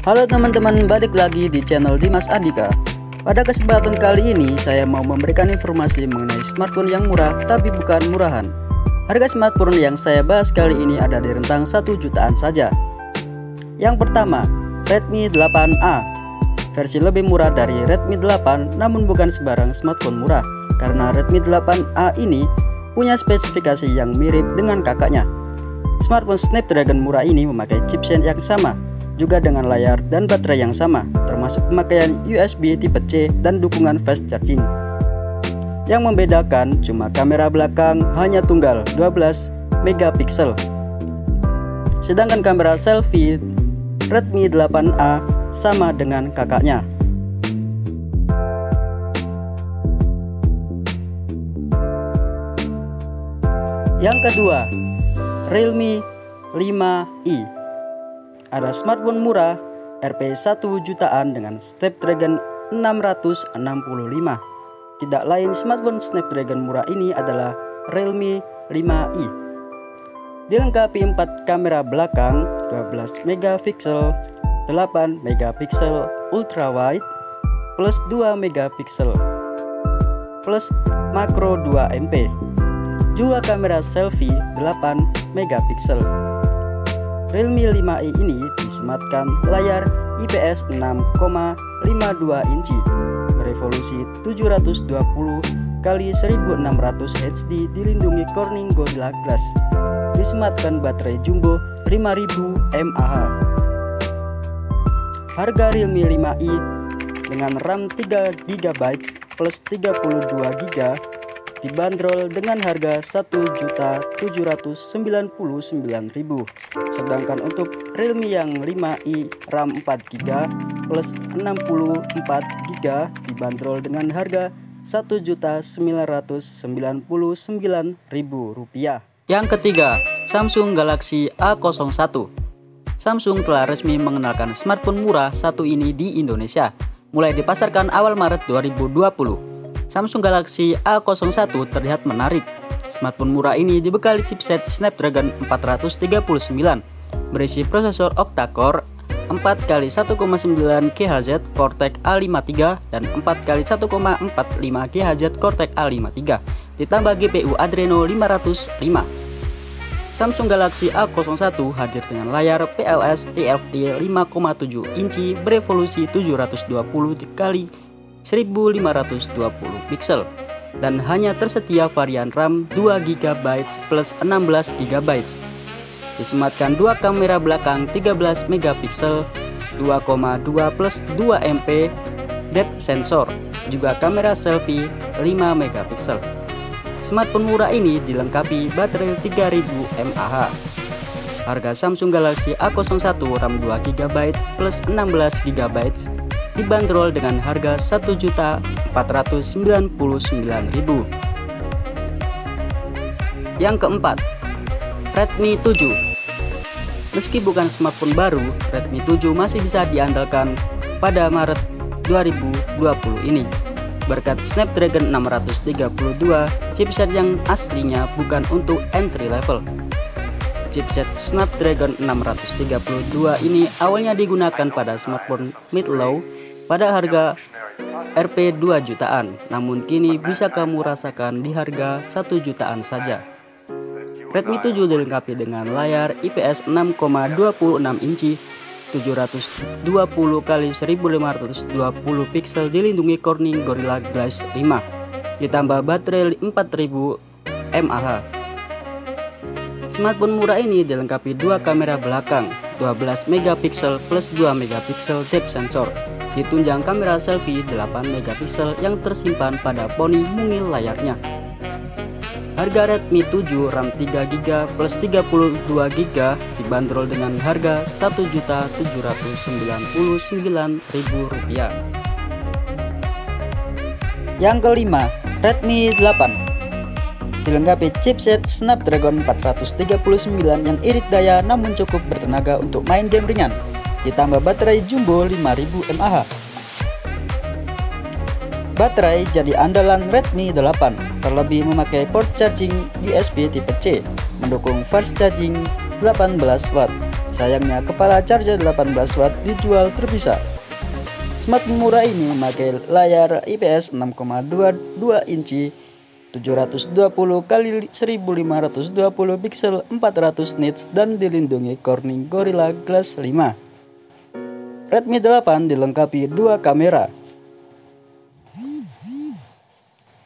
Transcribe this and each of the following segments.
Halo teman-teman, balik lagi di channel Dimas Andika. Pada kesempatan kali ini saya mau memberikan informasi mengenai smartphone yang murah tapi bukan murahan. Harga smartphone yang saya bahas kali ini ada di rentang 1 jutaan saja. Yang pertama, Redmi 8A. Versi lebih murah dari Redmi 8, namun bukan sembarang smartphone murah, karena Redmi 8A ini punya spesifikasi yang mirip dengan kakaknya. Smartphone Snapdragon murah ini memakai chipset yang sama, juga dengan layar dan baterai yang sama, termasuk pemakaian USB tipe C dan dukungan fast charging. Yang membedakan cuma kamera belakang hanya tunggal 12 megapiksel. Sedangkan kamera selfie Redmi 8A sama dengan kakaknya. Yang kedua, Realme 5i. Ada smartphone murah Rp 1 jutaan dengan Snapdragon 665. Tidak lain smartphone Snapdragon murah ini adalah Realme 5i. Dilengkapi 4 kamera belakang 12 megapiksel, 8 megapiksel ultra wide plus 2 megapiksel plus makro 2 MP. Juga kamera selfie 8 megapiksel. Realme 5i ini disematkan layar IPS 6,52 inci beresolusi 720 x 1600 HD, dilindungi Corning Gorilla Glass. Disematkan baterai jumbo 5000 mAh. Harga Realme 5i dengan RAM 3GB plus 32GB dibanderol dengan harga Rp1.799.000. Sedangkan untuk Realme yang 5i RAM 4GB plus 64GB dibanderol dengan harga Rp1.999.000. Yang ketiga, Samsung Galaxy A01. Samsung telah resmi mengenalkan smartphone murah satu ini di Indonesia, mulai dipasarkan awal Maret 2020. Samsung Galaxy A01 terlihat menarik. Smartphone murah ini dibekali chipset Snapdragon 439, berisi prosesor octa-core 4x1,9 GHz Cortex A53 dan 4x1,45 GHz Cortex A53, ditambah GPU Adreno 505. Samsung Galaxy A01 hadir dengan layar PLS TFT 5,7 inci beresolusi 720 x 1520 piksel dan hanya tersedia varian RAM 2GB plus 16GB. Disematkan 2 kamera belakang 13 megapiksel, 2,2 plus 2 MP depth sensor, juga kamera selfie 5 megapiksel. Smartphone murah ini dilengkapi baterai 3000 mAh. Harga Samsung Galaxy A01 RAM 2GB plus 16GB dibanderol dengan harga Rp1.499.000. Yang keempat, Redmi 7. Meski bukan smartphone baru, Redmi 7 masih bisa diandalkan pada Maret 2020 ini berkat Snapdragon 632, chipset yang aslinya bukan untuk entry level. Chipset Snapdragon 632 ini awalnya digunakan pada smartphone mid-low pada harga Rp 2 jutaan, namun kini bisa kamu rasakan di harga 1 jutaan saja. Redmi 7 dilengkapi dengan layar IPS 6,26 inci 720 x 1520 piksel, dilindungi Corning Gorilla Glass 5, ditambah baterai 4000 mAh. Smartphone murah ini dilengkapi 2 kamera belakang 12 megapiksel plus 2 megapiksel depth sensor, ditunjang kamera selfie 8 megapiksel yang tersimpan pada poni mungil layarnya. Harga Redmi 7 RAM 3GB plus 32GB dibanderol dengan harga Rp1.799.000. Yang kelima, Redmi 8. Dilengkapi chipset Snapdragon 439 yang irit daya namun cukup bertenaga untuk main game ringan, ditambah baterai jumbo 5000 mAh. Baterai jadi andalan Redmi 8, terlebih memakai port charging USB tipe C, mendukung fast charging 18 watt. Sayangnya kepala charger 18 watt dijual terpisah. Smartphone murah ini memakai layar IPS 6,22 inci 720 x 1520 pixel 400 nits dan dilindungi Corning Gorilla Glass 5. Redmi 8 dilengkapi dua kamera.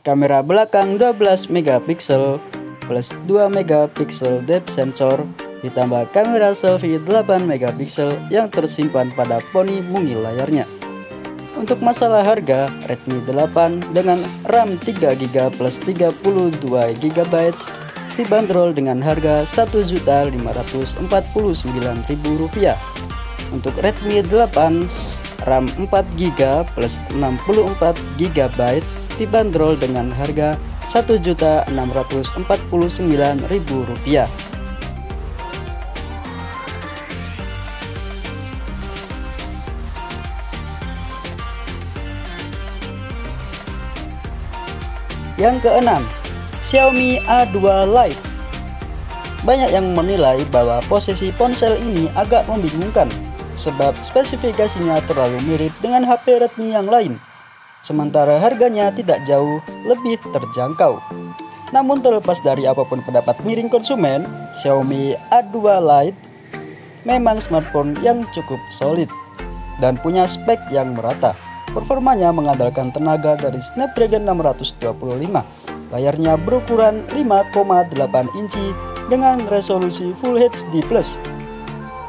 Kamera belakang 12 megapiksel plus 2 megapiksel depth sensor ditambah kamera selfie 8 megapiksel yang tersimpan pada poni mungil layarnya. Untuk masalah harga, Redmi 8 dengan RAM 3GB plus 32GB dibanderol dengan harga Rp1.549.000. Untuk Redmi 8 RAM 4GB plus 64GB dibanderol dengan harga Rp1.649.000. Yang keenam, Xiaomi A2 Lite. Banyak yang menilai bahwa posisi ponsel ini agak membingungkan sebab spesifikasinya terlalu mirip dengan HP Redmi yang lain, sementara harganya tidak jauh lebih terjangkau. Namun terlepas dari apapun pendapat miring konsumen, Xiaomi A2 Lite memang smartphone yang cukup solid dan punya spek yang merata. Performanya mengandalkan tenaga dari Snapdragon 625. Layarnya berukuran 5,8 inci dengan resolusi Full HD+.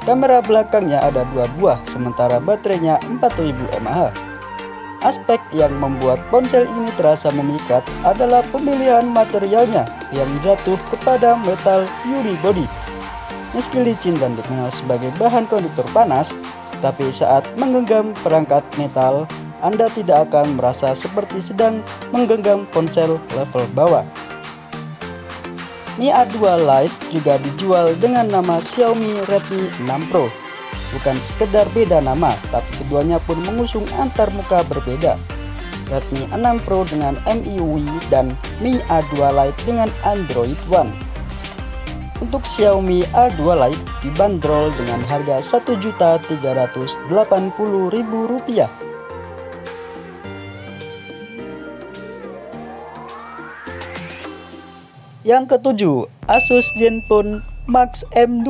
Kamera belakangnya ada 2 buah, sementara baterainya 4000 mAh. Aspek yang membuat ponsel ini terasa memikat adalah pemilihan materialnya yang jatuh kepada metal unibody. Meski licin dan dikenal sebagai bahan konduktor panas, tapi saat menggenggam perangkat metal, Anda tidak akan merasa seperti sedang menggenggam ponsel level bawah. Mi A2 Lite juga dijual dengan nama Xiaomi Redmi 6 Pro. Bukan sekedar beda nama, tapi keduanya pun mengusung antarmuka berbeda. Redmi 6 Pro dengan MIUI dan Mi A2 Lite dengan Android One. Untuk Xiaomi A2 Lite dibanderol dengan harga Rp1.380.000. Yang ketujuh, Asus Zenfone Max M2.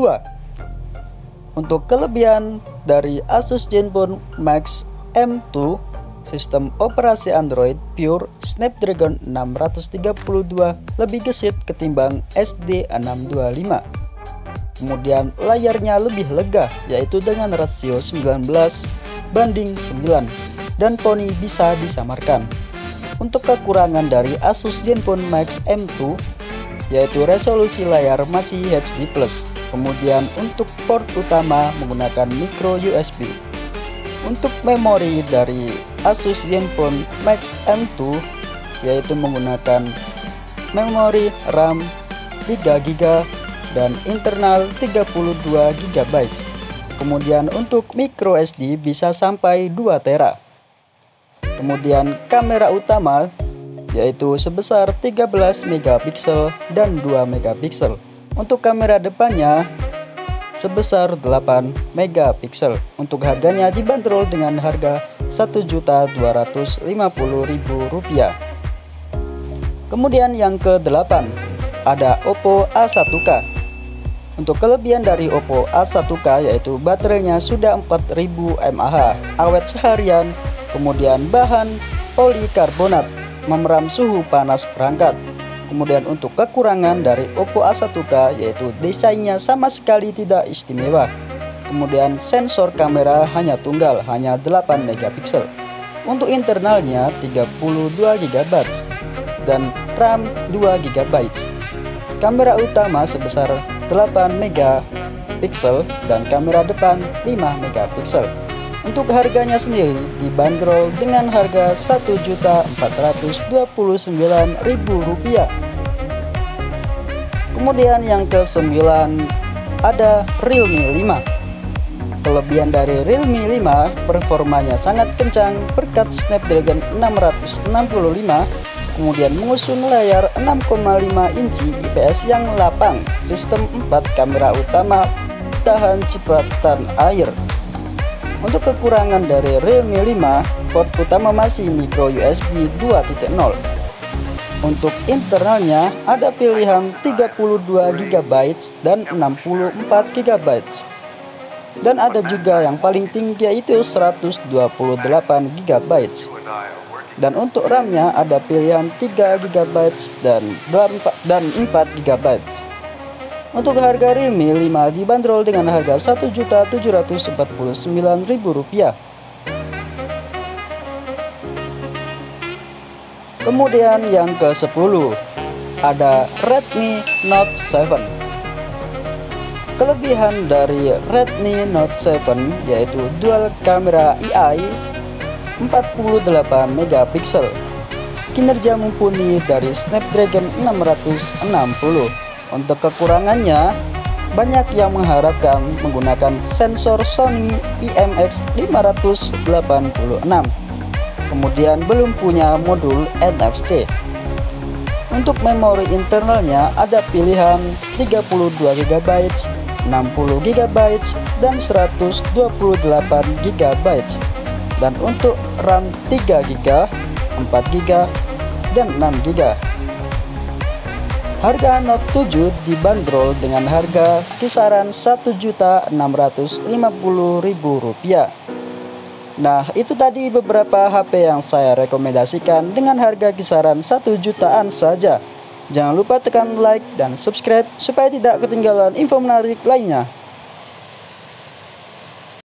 Untuk kelebihan dari Asus Zenfone Max M2, sistem operasi Android Pure Snapdragon 632 lebih gesit ketimbang SD625. Kemudian layarnya lebih lega, yaitu dengan rasio 19:9 dan poni bisa disamarkan. Untuk kekurangan dari Asus Zenfone Max M2 yaitu resolusi layar masih HD+. Kemudian untuk port utama menggunakan micro USB. Untuk memori dari Asus Zenfone Max M2 yaitu menggunakan memori RAM 3GB dan internal 32GB. Kemudian untuk micro SD bisa sampai 2TB. Kemudian kamera utama yaitu sebesar 13 megapiksel dan 2 megapiksel. Untuk kamera depannya sebesar 8 megapiksel. Untuk harganya dibanderol dengan harga Rp1.250.000. Kemudian yang ke-8 ada Oppo A1K. Untuk kelebihan dari Oppo A1K yaitu baterainya sudah 4000 mAh, awet seharian, kemudian bahan polikarbonat, memeram suhu panas perangkat. Kemudian untuk kekurangan dari Oppo A1K yaitu desainnya sama sekali tidak istimewa. Kemudian sensor kamera hanya tunggal, hanya 8 megapiksel. Untuk internalnya 32GB dan RAM 2GB. Kamera utama sebesar 8 megapiksel dan kamera depan 5 megapiksel. Untuk harganya sendiri dibanderol dengan harga Rp1.429.000. Kemudian yang ke-9 ada Realme 5. Kelebihan dari Realme 5 performanya sangat kencang berkat Snapdragon 665, kemudian mengusung layar 6,5 inci IPS yang lapang, sistem 4 kamera utama tahan cipratan air. Untuk kekurangan dari Realme 5, port utama masih micro USB 2.0. Untuk internalnya ada pilihan 32 GB dan 64 GB. Dan ada juga yang paling tinggi yaitu 128 GB. Dan untuk RAM-nya ada pilihan 3 GB dan 4 GB. Untuk harga Realme 5 dibanderol dengan harga Rp1.749.000. Kemudian yang ke-10 ada Redmi Note 7. Kelebihan dari Redmi Note 7 yaitu dual kamera AI 48 megapiksel, kinerja mumpuni dari Snapdragon 660. Untuk kekurangannya, banyak yang mengharapkan menggunakan sensor Sony IMX586, kemudian belum punya modul NFC. Untuk memori internalnya ada pilihan 32 GB, 60 GB, dan 128 GB. Dan untuk RAM 3 GB, 4 GB, dan 6 GB. Harga Note 7 dibanderol dengan harga kisaran Rp1.650.000. Nah, itu tadi beberapa HP yang saya rekomendasikan dengan harga kisaran 1 jutaan saja. Jangan lupa tekan like dan subscribe supaya tidak ketinggalan info menarik lainnya.